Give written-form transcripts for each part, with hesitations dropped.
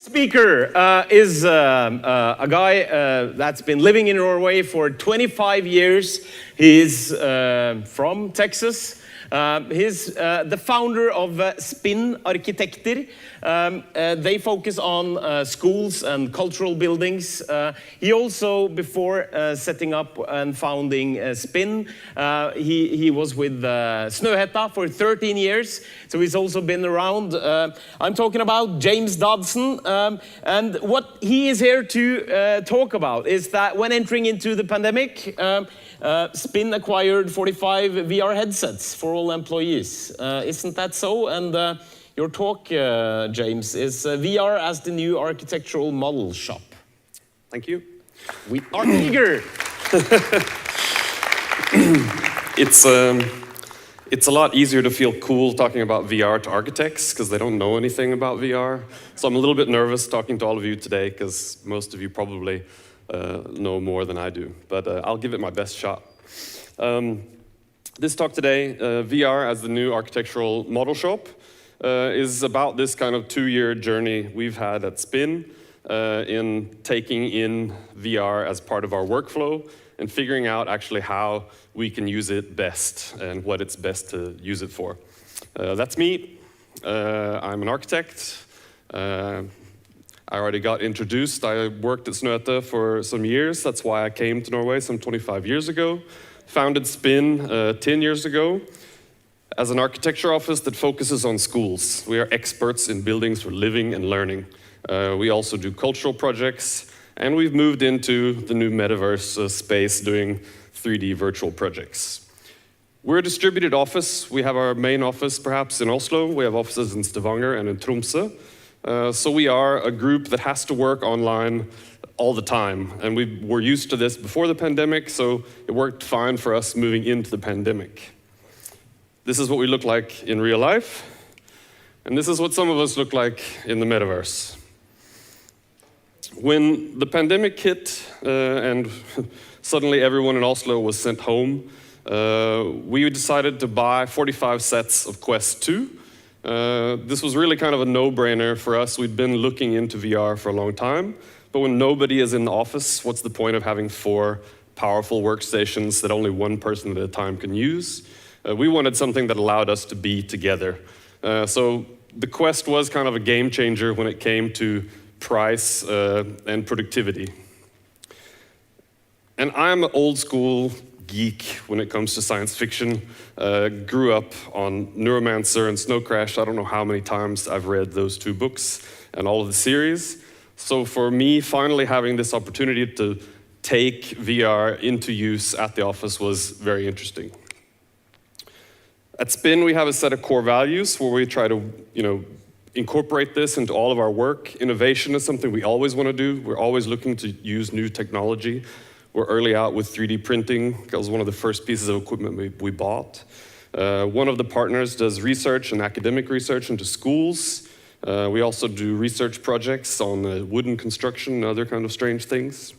Speaker is a guy that's been living in Norway for 25 years. He's from Texas. He's the founder of Spinn Arkitekter. They focus on schools and cultural buildings. He also, before setting up and founding Spinn, he was with Snøhetta for 13 years. So he's also been around. I'm talking about James Dodson. And what he is here to talk about is that when entering into the pandemic, Spinn acquired 45 VR headsets for all employees. Isn't that so? And your talk, James, is VR as the new architectural model shop. Thank you. We are eager. It's a lot easier to feel cool talking about VR to architects because they don't know anything about VR. So I'm a little bit nervous talking to all of you today because most of you probably know more than I do. But I'll give it my best shot. This talk today, VR as the new architectural model shop, is about this kind of 2-year journey we've had at Spinn in taking in VR as part of our workflow and figuring out actually how we can use it best and what it's best to use it for. That's me. I'm an architect. I already got introduced. I worked at Snøhetta for some years. That's why I came to Norway some 25 years ago. Founded Spinn 10 years ago as an architecture office that focuses on schools. We are experts in buildings for living and learning. We also do cultural projects, and we've moved into the new metaverse space doing 3D virtual projects. We're a distributed office. We have our main office perhaps in Oslo. We have offices in Stavanger and in Tromsø. So we are a group that has to work online all the time. And we were used to this before the pandemic, so it worked fine for us moving into the pandemic. This is what we look like in real life. And this is what some of us look like in the metaverse. When the pandemic hit and suddenly everyone in Oslo was sent home, we decided to buy 45 sets of Quest 2. This was really kind of a no-brainer for us. We'd been looking into VR for a long time, but when nobody is in the office, what's the point of having 4 powerful workstations that only one person at a time can use? We wanted something that allowed us to be together. So the Quest was kind of a game changer when it came to price and productivity. And I'm an old school geek when it comes to science fiction. Grew up on Neuromancer and Snow Crash. I don't know how many times I've read those 2 books and all of the series. So for me, finally having this opportunity to take VR into use at the office was very interesting. At Spinn, we have a set of core values where we try to, incorporate this into all of our work. Innovation is something we always want to do. We're always looking to use new technology. We're early out with 3D printing. That was one of the first pieces of equipment we bought. One of the partners does research and academic research into schools. We also do research projects on wooden construction and other kind of strange things.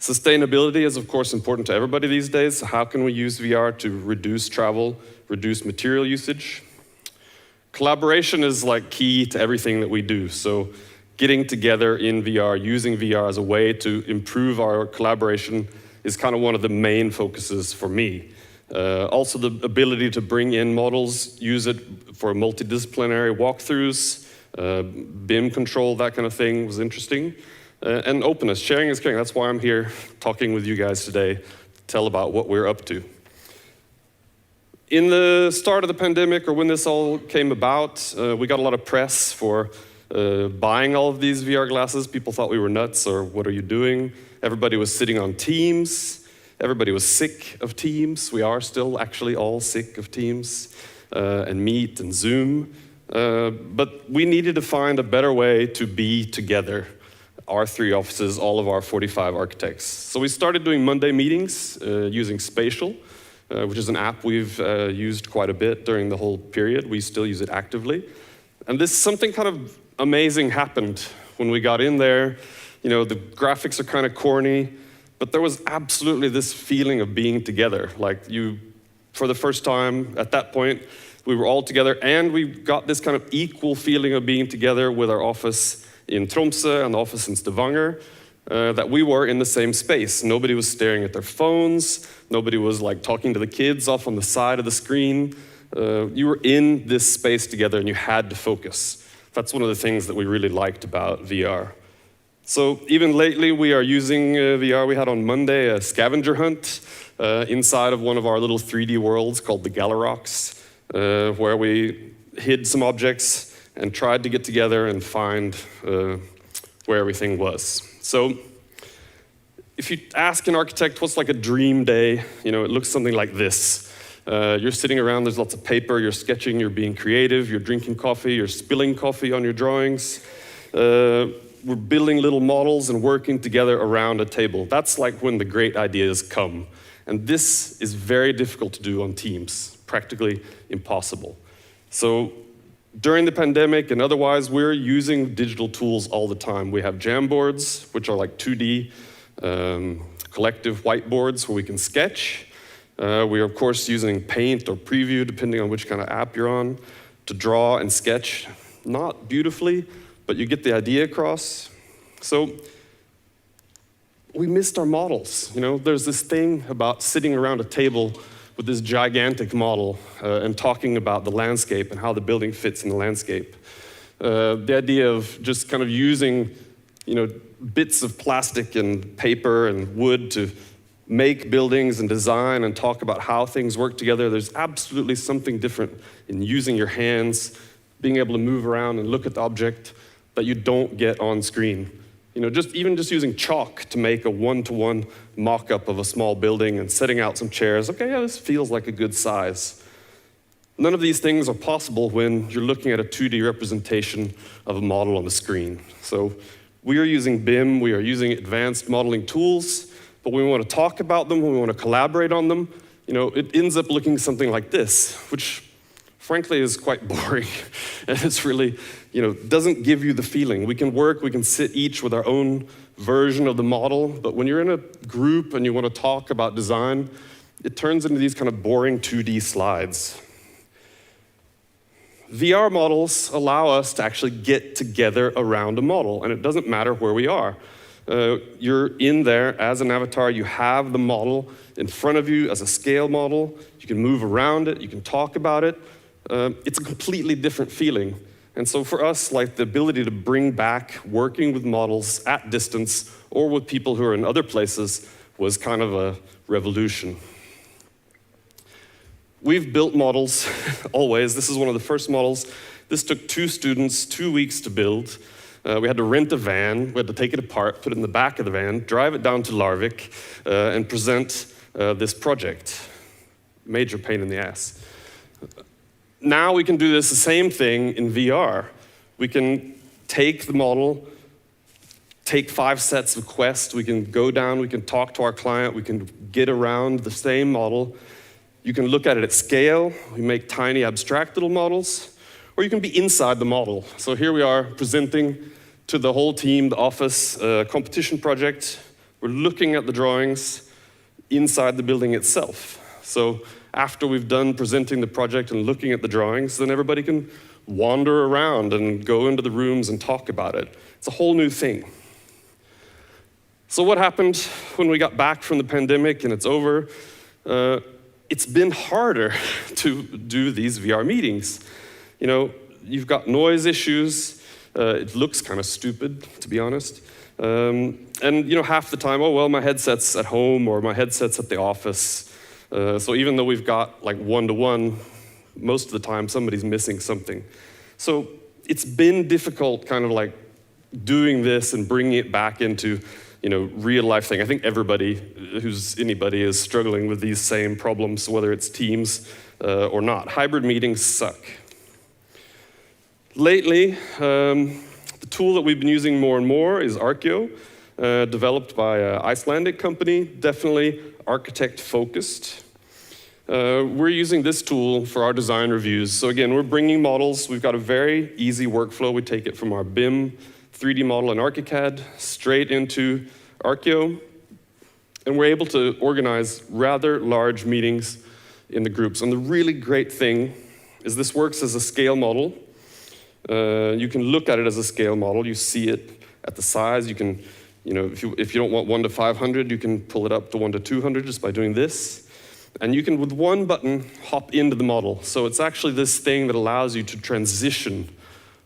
Sustainability is, of course, important to everybody these days. How can we use VR to reduce travel, reduce material usage? Collaboration is like key to everything that we do. So getting together in VR, using VR as a way to improve our collaboration is kind of one of the main focuses for me. Also the ability to bring in models, use it for multidisciplinary walkthroughs, BIM control, that kind of thing was interesting. And openness, sharing is caring. That's why I'm here talking with you guys today to tell about what we're up to. In the start of the pandemic, or when this all came about, we got a lot of press for buying all of these VR glasses. People thought we were nuts, or what are you doing? Everybody was sitting on Teams. Everybody was sick of Teams. We are still actually all sick of Teams and Meet and Zoom. But we needed to find a better way to be together. Our 3 offices, all of our 45 architects. So we started doing Monday meetings using Spatial, which is an app we've used quite a bit during the whole period. We still use it actively. And something kind of amazing happened when we got in there. The graphics are kind of corny, but there was absolutely this feeling of being together. Like for the first time at that point, we were all together, and we got this kind of equal feeling of being together with our office in Tromsø and the office in Stavanger, that we were in the same space. Nobody was staring at their phones. Nobody was like talking to the kids off on the side of the screen. You were in this space together and you had to focus. That's one of the things that we really liked about VR. So even lately we are using VR. We had on Monday a scavenger hunt inside of one of our little 3D worlds called the Galarox, where we hid some objects and tried to get together and find where everything was. So if you ask an architect what's like a dream day, it looks something like this. You're sitting around, there's lots of paper, you're sketching, you're being creative, you're drinking coffee, you're spilling coffee on your drawings. We're building little models and working together around a table. That's like when the great ideas come. And this is very difficult to do on Teams, practically impossible. So during the pandemic and otherwise, we're using digital tools all the time. We have Jamboards, which are like 2D collective whiteboards where we can sketch. We are, of course, using Paint or Preview, depending on which kind of app you're on, to draw and sketch. Not beautifully, but you get the idea across. So we missed our models. There's this thing about sitting around a table with this gigantic model and talking about the landscape and how the building fits in the landscape. The idea of just kind of using, bits of plastic and paper and wood to make buildings and design and talk about how things work together. There's absolutely something different in using your hands, being able to move around and look at the object that you don't get on screen. Just using chalk to make a one-to-one mock-up of a small building and setting out some chairs. Okay, yeah, this feels like a good size. None of these things are possible when you're looking at a 2D representation of a model on the screen. So we are using BIM, we are using advanced modeling tools, but when we want to talk about them, when we want to collaborate on them, it ends up looking something like this, which frankly is quite boring. And it's really, doesn't give you the feeling. We can sit each with our own version of the model, but when you're in a group and you want to talk about design, it turns into these kind of boring 2D slides. VR models allow us to actually get together around a model, and it doesn't matter where we are. You're in there as an avatar, you have the model in front of you as a scale model, you can move around it, you can talk about it. It's a completely different feeling. And so for us, like the ability to bring back working with models at distance or with people who are in other places was kind of a revolution. We've built models always. This is one of the first models. This took 2 students 2 weeks to build. We had to rent a van, we had to take it apart, put it in the back of the van, drive it down to Larvik, and present this project. Major pain in the ass. Now we can do the same thing in VR. We can take the model, take 5 sets of quests, we can go down, we can talk to our client, we can get around the same model. You can look at it at scale, we make tiny abstract little models, or you can be inside the model. So here we are presenting to the whole team, the office, competition project. We're looking at the drawings inside the building itself. So after we've done presenting the project and looking at the drawings, then everybody can wander around and go into the rooms and talk about it. It's a whole new thing. So what happened when we got back from the pandemic and it's over? It's been harder to do these VR meetings. You've got noise issues. It looks kind of stupid, to be honest. And half the time, oh, well, my headset's at home or my headset's at the office. So even though we've got like one-to-one, most of the time somebody's missing something. So it's been difficult kind of like doing this and bringing it back into real life thing. I think everybody who's anybody is struggling with these same problems, whether it's Teams or not. Hybrid meetings suck. Lately, the tool that we've been using more and more is Archeo, developed by an Icelandic company, definitely architect-focused. We're using this tool for our design reviews. So again, we're bringing models. We've got a very easy workflow. We take it from our BIM 3D model in ArchiCAD straight into Archeo, and we're able to organize rather large meetings in the groups. And the really great thing is this works as a scale model. You can look at it as a scale model. You see it at the size. You can, if you don't want 1 to 500, you can pull it up to 1 to 200 just by doing this. And you can, with one button, hop into the model. So it's actually this thing that allows you to transition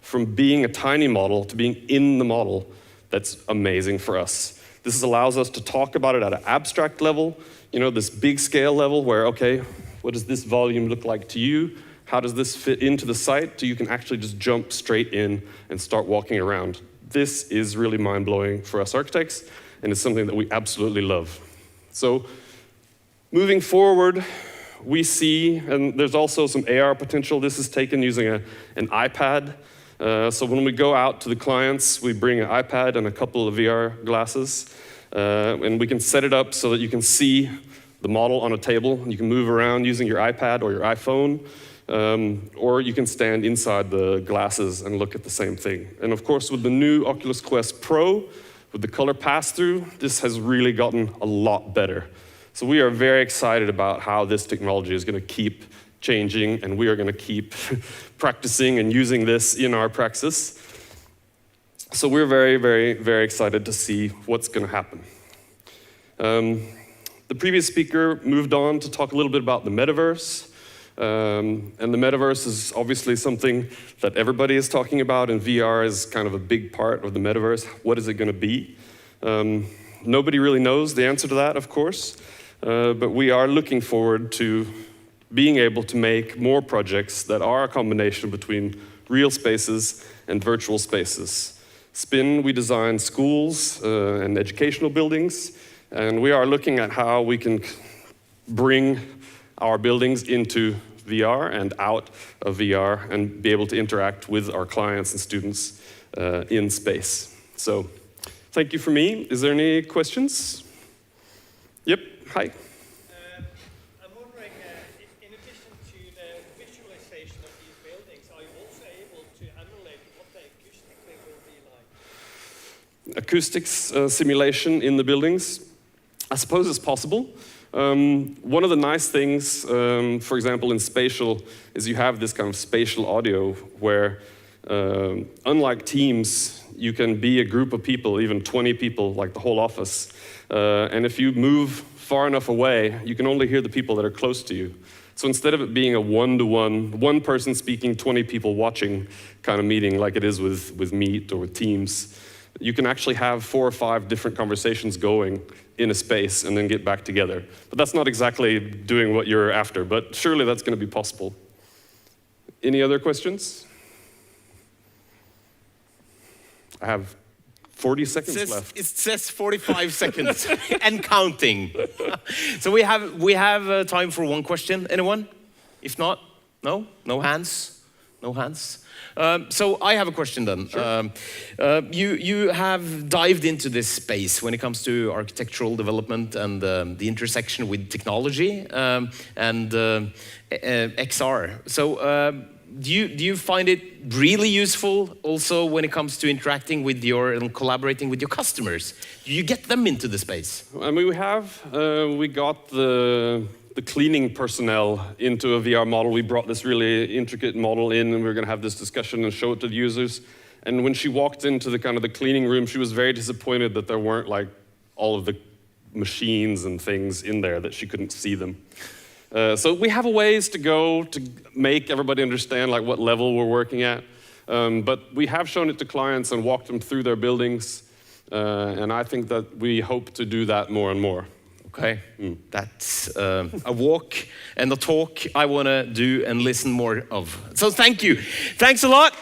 from being a tiny model to being in the model. That's amazing for us. This allows us to talk about it at an abstract level, this big scale level where, okay, what does this volume look like to you? How does this fit into the site? So you can actually just jump straight in and start walking around. This is really mind-blowing for us architects, and it's something that we absolutely love. So moving forward, we see, and there's also some AR potential. This is taken using an iPad. So when we go out to the clients, we bring an iPad and a couple of VR glasses, and we can set it up so that you can see the model on a table. You can move around using your iPad or your iPhone, or you can stand inside the glasses and look at the same thing. And of course, with the new Oculus Quest Pro, with the color pass-through, this has really gotten a lot better. So we are very excited about how this technology is going to keep changing, and we are going to keep practicing and using this in our practice. So we're very, very, very excited to see what's going to happen. The previous speaker moved on to talk a little bit about the metaverse. And the metaverse is obviously something that everybody is talking about, and VR is kind of a big part of the metaverse. What is it going to be? Nobody really knows the answer to that, of course, but we are looking forward to being able to make more projects that are a combination between real spaces and virtual spaces. Spin, we design schools and educational buildings, and we are looking at how we can bring our buildings into VR and out of VR and be able to interact with our clients and students in space. So, thank you for me. Is there any questions? Yep, hi. I'm wondering, in addition to the visualization of these buildings, are you also able to emulate what the acoustically will be like? Acoustics simulation in the buildings, I suppose it's possible. One of the nice things, for example, in spatial, is you have this kind of spatial audio where, unlike Teams, you can be a group of people, even 20 people, like the whole office. And if you move far enough away, you can only hear the people that are close to you. So instead of it being a one-to-one, one person speaking, 20 people watching kind of meeting like it is with Meet or with Teams, you can actually have 4 or 5 different conversations going in a space and then get back together. But that's not exactly doing what you're after, but surely that's going to be possible. Any other questions? I have 40 seconds left. It says 45 seconds and counting. So we have time for one question. Anyone? If not, no? No hands? No hands? So I have a question then. Sure. You have dived into this space when it comes to architectural development and the intersection with technology and XR. So do you find it really useful also when it comes to interacting with and collaborating with your customers? Do you get them into the space? I mean, we got the cleaning personnel into a VR model. We brought this really intricate model in, and we were going to have this discussion and show it to the users. And when she walked into the cleaning room, she was very disappointed that there weren't like all of the machines and things in there, that she couldn't see them. So we have a ways to go to make everybody understand like what level we're working at. But we have shown it to clients and walked them through their buildings. And I think that we hope to do that more and more. Okay, that's a walk and a talk I want to do and listen more of. So thank you. Thanks a lot.